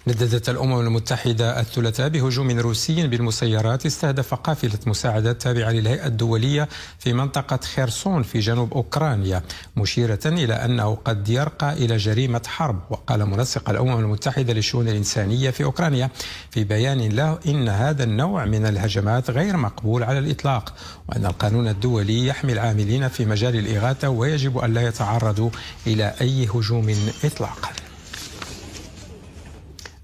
نددت الأمم المتحدة الثلاثاء بهجوم روسي بالمسيرات استهدف قافلة مساعدات تابعة للهيئة الدولية في منطقة خيرسون في جنوب أوكرانيا، مشيرة إلى أنه قد يرقى إلى جريمة حرب. وقال منسق الأمم المتحدة للشؤون الإنسانية في أوكرانيا في بيان له إن هذا النوع من الهجمات غير مقبول على الإطلاق، وأن القانون الدولي يحمي العاملين في مجال الإغاثة ويجب أن لا يتعرضوا إلى أي هجوم إطلاقا.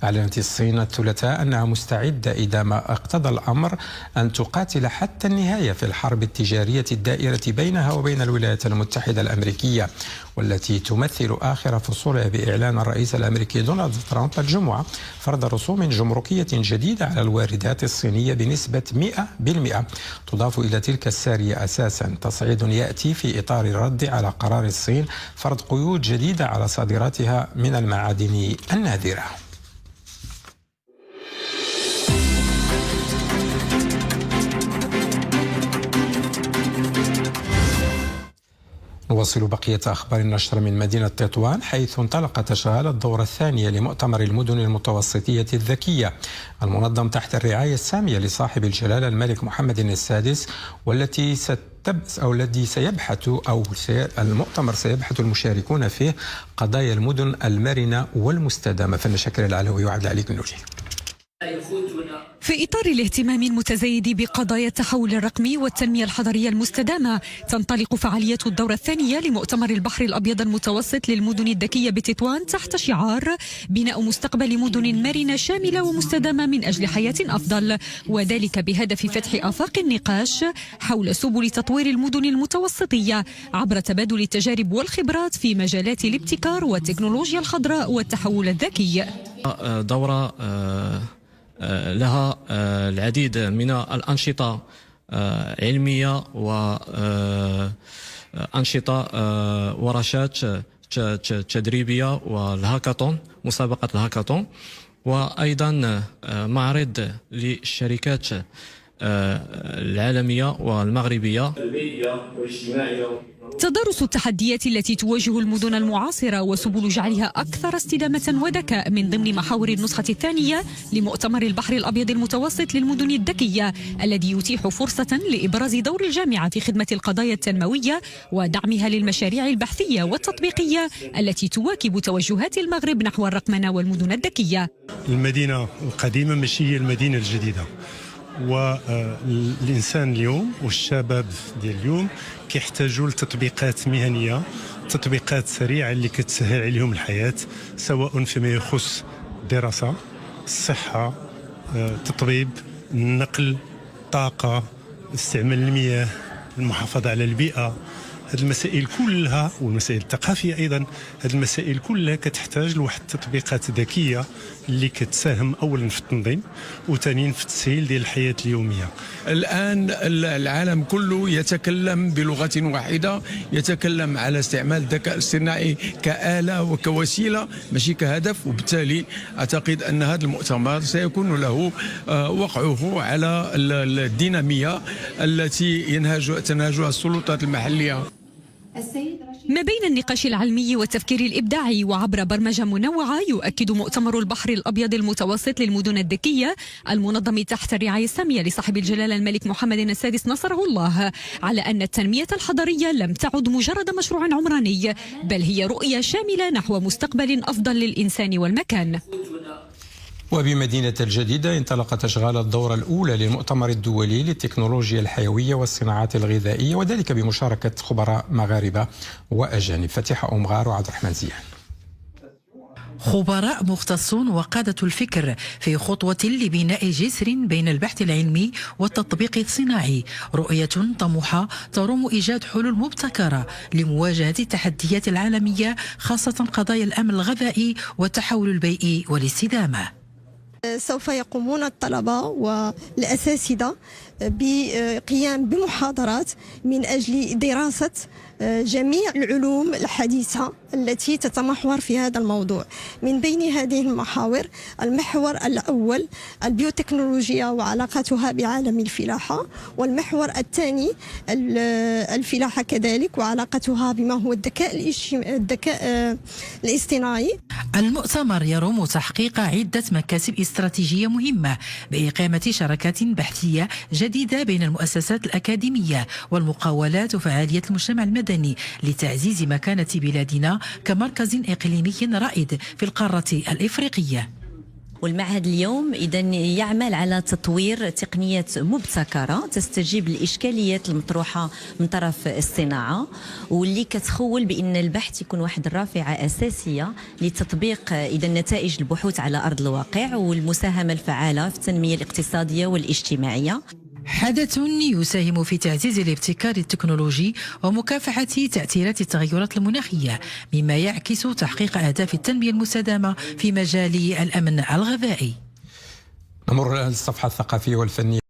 أعلنت الصين الثلاثاء أنها مستعدة إذا ما اقتضى الأمر أن تقاتل حتى النهاية في الحرب التجارية الدائرة بينها وبين الولايات المتحدة الأمريكية، والتي تمثل آخر فصولها بإعلان الرئيس الأمريكي دونالد ترامب الجمعة فرض رسوم جمركية جديدة على الواردات الصينية بنسبة 100%، تضاف إلى تلك السارية أساسا تصعيد يأتي في إطار الرد على قرار الصين فرض قيود جديدة على صادراتها من المعادن النادرة. نواصل بقية أخبار النشر من مدينة تطوان، حيث انطلقت أشغال الدورة الثانية لمؤتمر المدن المتوسطية الذكية المنظم تحت الرعاية السامية لصاحب الجلالة الملك محمد السادس، والتي المؤتمر سيبحث المشاركون فيه قضايا المدن المرنة والمستدامة. فلنشكر العلوي وعبد العلي بن نوجي. في إطار الاهتمام المتزايد بقضايا التحول الرقمي والتنمية الحضرية المستدامة، تنطلق فعالية الدورة الثانية لمؤتمر البحر الأبيض المتوسط للمدن الذكية بتطوان تحت شعار بناء مستقبل مدن مرنة شاملة ومستدامة من أجل حياة أفضل، وذلك بهدف فتح آفاق النقاش حول سبل تطوير المدن المتوسطية عبر تبادل التجارب والخبرات في مجالات الابتكار والتكنولوجيا الخضراء والتحول الذكي. دورة لها العديد من الأنشطة علمية وأنشطة ورشات تدريبية والهاكاثون، مسابقة الهاكاثون، وأيضا معرض للشركات العالمية والمغربية. تدارس التحديات التي تواجه المدن المعاصرة وسبل جعلها أكثر استدامة وذكاء من ضمن محاور النسخة الثانية لمؤتمر البحر الأبيض المتوسط للمدن الذكية، الذي يتيح فرصة لإبراز دور الجامعة في خدمة القضايا التنموية ودعمها للمشاريع البحثية والتطبيقية التي تواكب توجهات المغرب نحو الرقمنة والمدن الذكية. المدينة القديمة ماشي هي المدينة الجديدة، والإنسان اليوم والشباب ديال اليوم كيحتاجوا لتطبيقات مهنية، تطبيقات سريعة اللي كتسهل عليهم الحياة، سواء فيما يخص الدراسة، الصحة، التطبيب، النقل، الطاقة، استعمال المياه، المحافظة على البيئة. هذه المسائل كلها والمسائل الثقافية أيضا، هذه المسائل كلها كتحتاج لواحد التطبيقات ذكية اللي كتساهم أولا في التنظيم وثانيا في التسهيل ديال الحياة اليومية. الآن العالم كله يتكلم بلغة واحدة، يتكلم على استعمال الذكاء الاصطناعي كآلة وكوسيلة ماشي كهدف، وبالتالي أعتقد أن هذا المؤتمر سيكون له وقعه على الدينامية التي تنهجها السلطات المحلية. ما بين النقاش العلمي والتفكير الإبداعي وعبر برمجة منوعة، يؤكد مؤتمر البحر الأبيض المتوسط للمدن الذكية المنظم تحت الرعاية السامية لصاحب الجلالة الملك محمد السادس نصره الله على أن التنمية الحضرية لم تعد مجرد مشروع عمراني، بل هي رؤية شاملة نحو مستقبل أفضل للإنسان والمكان. وبمدينة الجديدة انطلقت أشغال الدورة الأولى للمؤتمر الدولي للتكنولوجيا الحيوية والصناعات الغذائية، وذلك بمشاركة خبراء مغاربة وأجانب. فتيحة أمغار وعبد الرحمن زيان. خبراء مختصون وقادة الفكر في خطوة لبناء جسر بين البحث العلمي والتطبيق الصناعي، رؤية طموحة تروم إيجاد حلول مبتكرة لمواجهة التحديات العالمية، خاصة قضايا الأمن الغذائي والتحول البيئي والاستدامة. سوف يقومون الطلبة والأساتذة بقيام بمحاضرات من أجل دراسة جميع العلوم الحديثة التي تتمحور في هذا الموضوع. من بين هذه المحاور المحور الأول البيوتكنولوجيا وعلاقتها بعالم الفلاحة، والمحور الثاني الفلاحة كذلك وعلاقتها بما هو الذكاء الاصطناعي. المؤتمر يروم تحقيق عدة مكاسب استراتيجية مهمة بإقامة شراكات بحثية جديدة بين المؤسسات الأكاديمية والمقاولات وفعالية المجتمع المدني لتعزيز مكانة بلادنا كمركز إقليمي رائد في القارة الإفريقية. والمعهد اليوم إذا يعمل على تطوير تقنيات مبتكرة تستجيب للإشكاليات المطروحة من طرف الصناعة، واللي كتخول بأن البحث يكون واحد الرافعة أساسية لتطبيق إذا نتائج البحوث على أرض الواقع والمساهمة الفعالة في التنمية الاقتصادية والاجتماعية. حدث يساهم في تعزيز الابتكار التكنولوجي ومكافحة تأثيرات التغيرات المناخية، مما يعكس تحقيق أهداف التنمية المستدامة في مجال الأمن الغذائي. نمر للصفحة الثقافية والفنية.